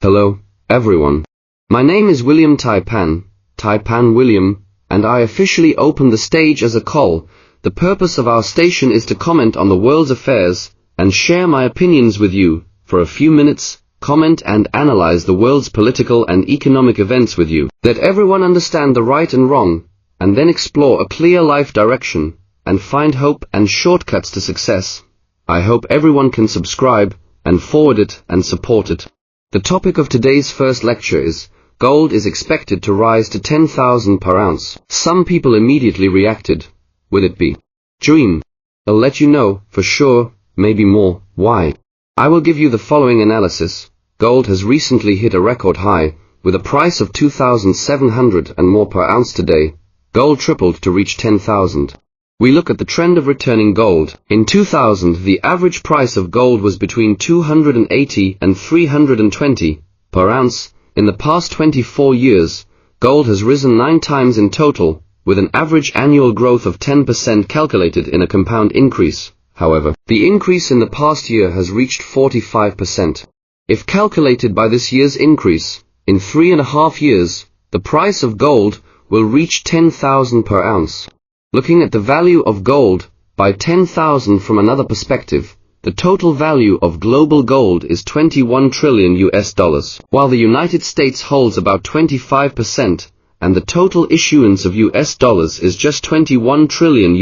Hello, everyone. My name is William Taipan William, and I officially open the stage as a call. The purpose of our station is to comment on the world's affairs and share my opinions with you for a few minutes, comment and analyze the world's political and economic events with you. Let everyone understand the right and wrong, and then explore a clear life direction and find hope and shortcuts to success. I hope everyone can subscribe and forward it and support it. The topic of today's first lecture is, gold is expected to rise to 10,000 per ounce. Some people immediately reacted, will it be dream? I'll let you know, for sure, maybe more, why. I will give you the following analysis. Gold has recently hit a record high, with a price of 2,700 and more per ounce today. Gold tripled to reach 10,000. We look at the trend of returning gold. In 2000, the average price of gold was between 280 and 320 per ounce. In the past 24 years, gold has risen 9 times in total, with an average annual growth of 10% calculated in a compound increase. However, the increase in the past year has reached 45%. If calculated by this year's increase, in 3.5 years, the price of gold will reach 10,000 per ounce. Looking at the value of gold by 10,000 from another perspective, the total value of global gold is $21 trillion, while the United States holds about 25%, and the total issuance of US dollars is just $21 trillion.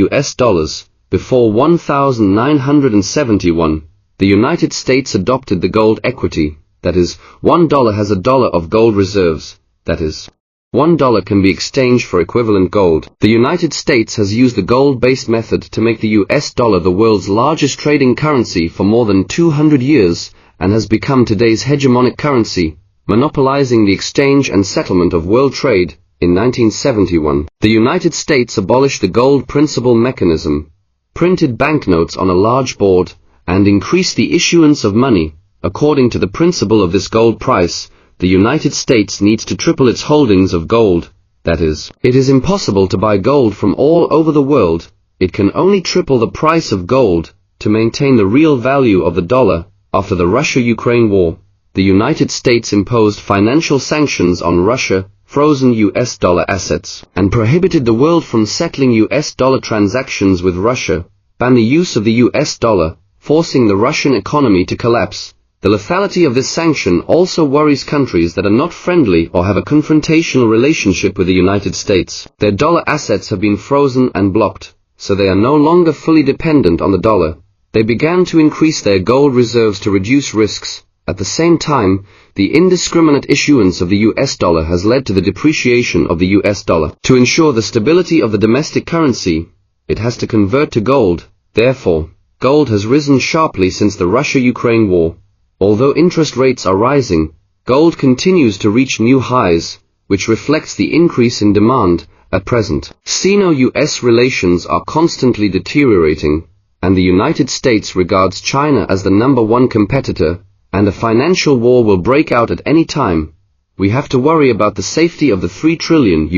Before 1971, the United States adopted the gold equity, that is, $1 has $1 of gold reserves, that is, $1 can be exchanged for equivalent gold. The United States has used the gold-based method to make the US dollar the world's largest trading currency for more than 200 years and has become today's hegemonic currency, monopolizing the exchange and settlement of world trade. In 1971, the United States abolished the gold principal mechanism, printed banknotes on a large board, and increased the issuance of money. According to the principle of this gold price, the United States needs to triple its holdings of gold. That is, it is impossible to buy gold from all over the world. It can only triple the price of gold to maintain the real value of the dollar. After the Russia-Ukraine war, the United States imposed financial sanctions on Russia, frozen US dollar assets, and prohibited the world from settling US dollar transactions with Russia, banned the use of the US dollar, forcing the Russian economy to collapse. The lethality of this sanction also worries countries that are not friendly or have a confrontational relationship with the United States. Their dollar assets have been frozen and blocked, so they are no longer fully dependent on the dollar. They began to increase their gold reserves to reduce risks. At the same time, the indiscriminate issuance of the US dollar has led to the depreciation of the US dollar. To ensure the stability of the domestic currency, it has to convert to gold. Therefore, gold has risen sharply since the Russia-Ukraine war. Although interest rates are rising, gold continues to reach new highs, which reflects the increase in demand. At present, Sino-US relations are constantly deteriorating, and the United States regards China as the #1 competitor, and a financial war will break out at any time. We have to worry about the safety of the $3 trillion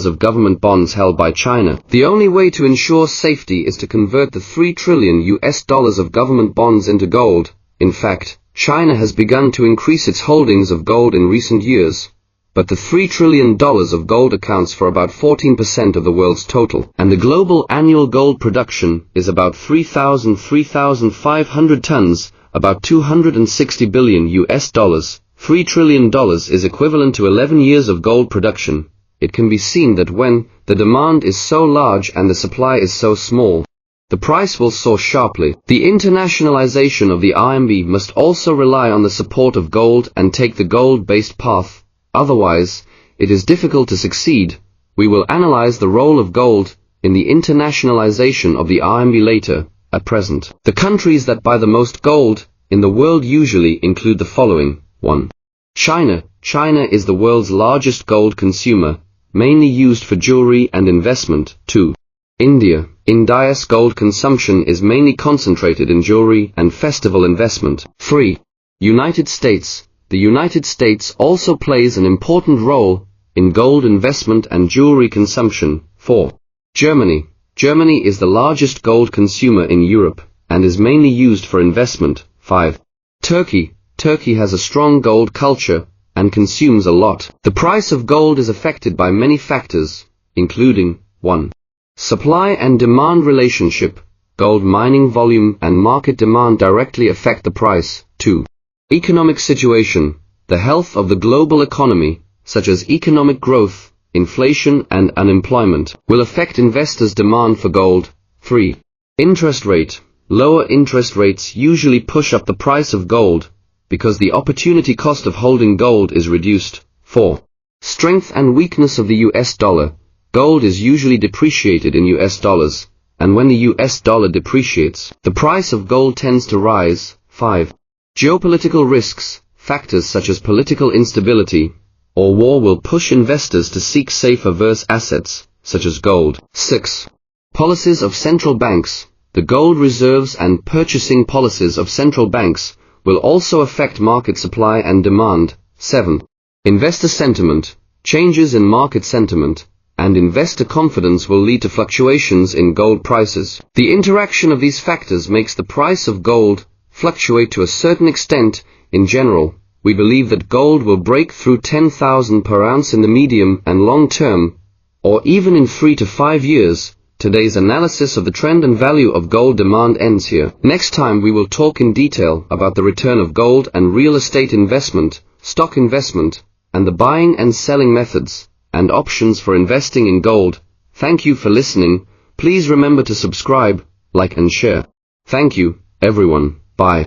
of government bonds held by China. The only way to ensure safety is to convert the $3 trillion of government bonds into gold. In fact, China has begun to increase its holdings of gold in recent years, but the $3 trillion of gold accounts for about 14% of the world's total, and the global annual gold production is about 3,500 tons, about $260 billion. $3 trillion is equivalent to 11 years of gold production. It can be seen that when the demand is so large and the supply is so small, the price will soar sharply. The internationalization of the RMB must also rely on the support of gold and take the gold-based path. Otherwise, it is difficult to succeed. We will analyze the role of gold in the internationalization of the RMB later. At present, the countries that buy the most gold in the world usually include the following. 1. China. China is the world's largest gold consumer, mainly used for jewelry and investment. 2. India. India's gold consumption is mainly concentrated in jewelry and festival investment. 3. United States. The United States also plays an important role in gold investment and jewelry consumption. 4. Germany. Germany is the largest gold consumer in Europe and is mainly used for investment. 5. Turkey. Turkey has a strong gold culture and consumes a lot. The price of gold is affected by many factors, including 1. Supply and demand relationship. Gold mining volume and market demand directly affect the price. 2. Economic situation. The health of the global economy, such as economic growth, inflation and unemployment, will affect investors' demand for gold. 3. Interest rate. Lower interest rates usually push up the price of gold because the opportunity cost of holding gold is reduced. 4. Strength and weakness of the US dollar. Gold is usually depreciated in US dollars, and when the US dollar depreciates, the price of gold tends to rise. 5. Geopolitical risks. Factors such as political instability or war will push investors to seek safe-averse assets, such as gold. 6. Policies of central banks. The gold reserves and purchasing policies of central banks will also affect market supply and demand. 7. Investor sentiment. Changes in market sentiment and investor confidence will lead to fluctuations in gold prices. The interaction of these factors makes the price of gold fluctuate to a certain extent. In general, we believe that gold will break through 10,000 per ounce in the medium and long term, or even in 3 to 5 years. Today's analysis of the trend and value of gold demand ends here. Next time we will talk in detail about the return of gold and real estate investment, stock investment, and the buying and selling methods and options for investing in gold. Thank you for listening. Please remember to subscribe, like and share. Thank you, everyone. Bye.